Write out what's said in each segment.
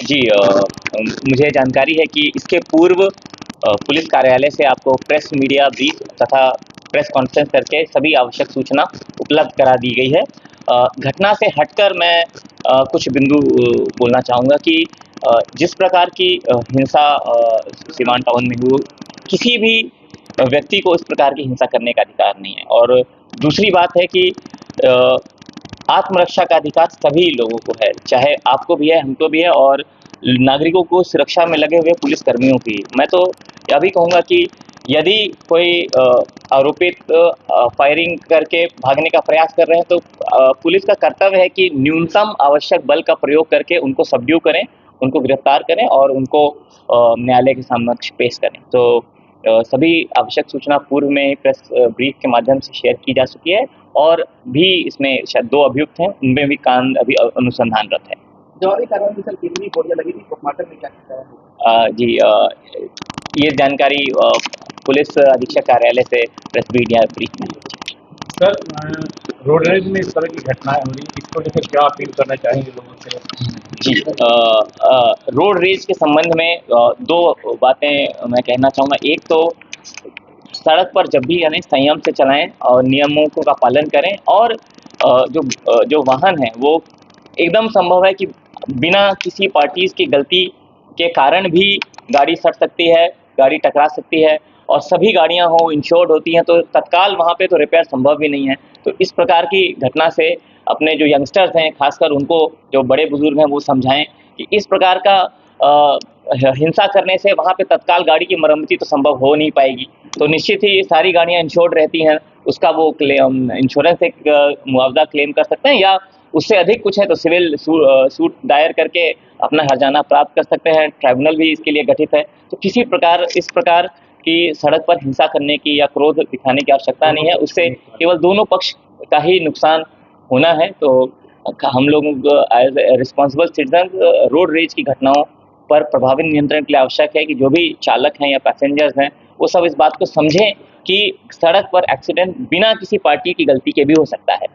जी मुझे जानकारी है कि इसके पूर्व पुलिस कार्यालय से आपको प्रेस मीडिया ब्रीफ तथा प्रेस कॉन्फ्रेंस करके सभी आवश्यक सूचना उपलब्ध करा दी गई है। घटना से हटकर मैं कुछ बिंदु बोलना चाहूँगा कि जिस प्रकार की हिंसा सीवान टाउन में हुई, किसी भी व्यक्ति को इस प्रकार की हिंसा करने का अधिकार नहीं है। और दूसरी बात है कि आत्मरक्षा का अधिकार सभी लोगों को है, चाहे आपको भी है, हमको भी है, और नागरिकों को सुरक्षा में लगे हुए पुलिस कर्मियों की। मैं तो यह भी कहूँगा कि यदि कोई आरोपित फायरिंग करके भागने का प्रयास कर रहे हैं, तो पुलिस का कर्तव्य है कि न्यूनतम आवश्यक बल का प्रयोग करके उनको सबड्यू करें, उनको गिरफ्तार करें और उनको न्यायालय के समक्ष पेश करें। तो सभी आवश्यक सूचना पूर्व में प्रेस ब्रीफ के माध्यम से शेयर की जा चुकी है, और भी इसमें शायद 2 अभियुक्त हैं, उनमें भी कांड अभी अनुसंधानरत है। जौहरी कार्रवाई में सर कितनी गोलियां लगी थी, पोस्टमार्टम में क्या कहता है? जी ये जानकारी पुलिस अधीक्षक कार्यालय से प्रेस मीडिया ब्रीफ में। सर, रोड रेज में इस तरह की घटनाएं हो रही, इसको लेकर क्या अपील करना चाहेंगे लोगों से? जी रोड रेज के संबंध में 2 बातें मैं कहना चाहूँगा। एक तो सड़क पर जब भी यानी संयम से चलाएं और नियमों का पालन करें, और जो वाहन है वो एकदम संभव है कि बिना किसी पार्टीज की गलती के कारण भी गाड़ी सट सकती है, गाड़ी टकरा सकती है, और सभी गाड़ियां हो इंश्योर्ड होती हैं, तो तत्काल वहां पे तो रिपेयर संभव भी नहीं है। तो इस प्रकार की घटना से अपने जो यंगस्टर्स हैं, खासकर उनको जो बड़े बुजुर्ग हैं, वो समझाएं कि इस प्रकार का हिंसा करने से वहां पे तत्काल गाड़ी की मरम्मती तो संभव हो नहीं पाएगी। तो निश्चित ही ये सारी गाड़ियां इंश्योर्ड रहती हैं, उसका वो क्लेम इंश्योरेंस एक मुआवजा क्लेम कर सकते हैं, या उससे अधिक कुछ है तो सिविल सूट दायर करके अपना हर्जाना प्राप्त कर सकते हैं। ट्राइब्यूनल भी इसके लिए गठित है। तो किसी प्रकार इस प्रकार की सड़क पर हिंसा करने की या क्रोध दिखाने की आवश्यकता नहीं है, उससे केवल दोनों पक्ष का ही नुकसान होना है। तो हम लोग as responsible citizen road rage की घटनाओं पर प्रभावी नियंत्रण के लिए आवश्यक है कि जो भी चालक हैं या पैसेंजर्स हैं, वो सब इस बात को समझें कि सड़क पर एक्सीडेंट बिना किसी पार्टी की गलती के भी हो सकता है।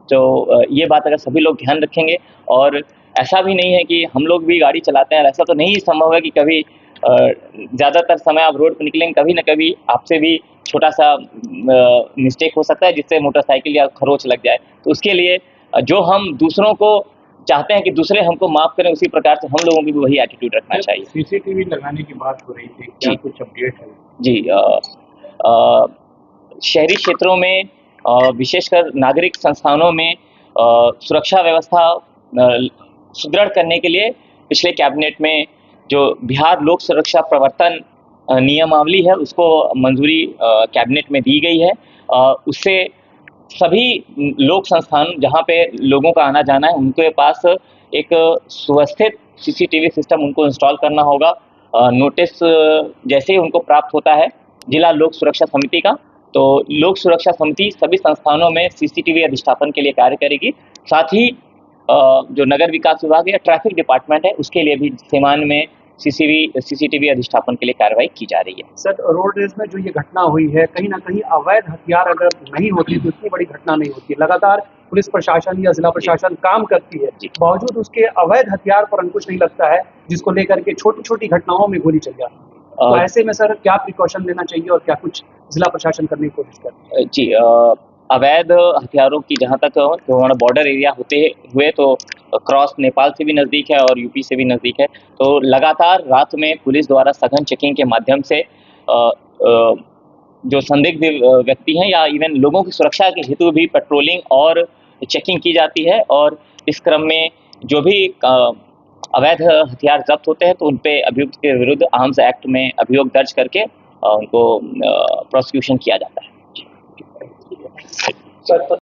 तो ये बात अगर सभी लोग ध्यान रखेंगे, और ऐसा भी नहीं है कि हम लोग भी गाड़ी चलाते हैं, ऐसा तो नहीं संभव है कि कभी ज़्यादातर समय आप रोड पर निकलेंगे, कभी ना कभी आपसे भी छोटा सा मिस्टेक हो सकता है जिससे मोटरसाइकिल या खरोच लग जाए। तो उसके लिए जो हम दूसरों को चाहते हैं कि दूसरे हमको माफ करें, उसी प्रकार से हम लोगों की भी वही एटीट्यूड रखना चाहिए। सीसीटीवी लगाने की बात हो रही थी, क्या कुछ अपडेट है? जी शहरी क्षेत्रों में विशेषकर नागरिक संस्थानों में सुरक्षा व्यवस्था सुदृढ़ करने के लिए पिछले कैबिनेट में जो बिहार लोक सुरक्षा प्रवर्तन नियमावली है, उसको मंजूरी कैबिनेट में दी गई है। उससे सभी लोक संस्थान जहाँ पे लोगों का आना जाना है, उनके पास एक सुव्यवस्थित सीसीटीवी सिस्टम उनको इंस्टॉल करना होगा। नोटिस जैसे ही उनको प्राप्त होता है जिला लोक सुरक्षा समिति का, तो लोक सुरक्षा समिति सभी संस्थानों में सीसीटीवी अधिष्ठापन के लिए कार्य करेगी। साथ ही जो नगर विकास विभाग या ट्रैफिक डिपार्टमेंट है, उसके लिए भी सीमान में सीसीटीवी अधिष्ठापन के लिए कार्रवाई की जा रही है। सर, रोड रेस में जो ये घटना हुई है, कहीं ना कहीं अवैध हथियार अगर नहीं होती तो इतनी बड़ी घटना नहीं होती। लगातार पुलिस प्रशासन या जिला प्रशासन काम करती है, बावजूद उसके अवैध हथियार पर अंकुश नहीं लगता है, जिसको लेकर के छोटी छोटी घटनाओं में गोली चल जाती है। तो ऐसे में सर क्या प्रिकॉशन लेना चाहिए और क्या कुछ जिला प्रशासन करने की कोशिश करती है? जी अवैध हथियारों की जहाँ तक जो हमारा बॉर्डर एरिया होते हुए तो क्रॉस नेपाल से भी नज़दीक है और यूपी से भी नज़दीक है, तो लगातार रात में पुलिस द्वारा सघन चेकिंग के माध्यम से जो संदिग्ध व्यक्ति हैं या इवन लोगों की सुरक्षा के हेतु भी पेट्रोलिंग और चेकिंग की जाती है। और इस क्रम में जो भी अवैध हथियार जब्त होते हैं, तो उन पे अभियुक्त के विरुद्ध आर्म्स एक्ट में अभियोग दर्ज करके उनको प्रोसिक्यूशन किया जाता है।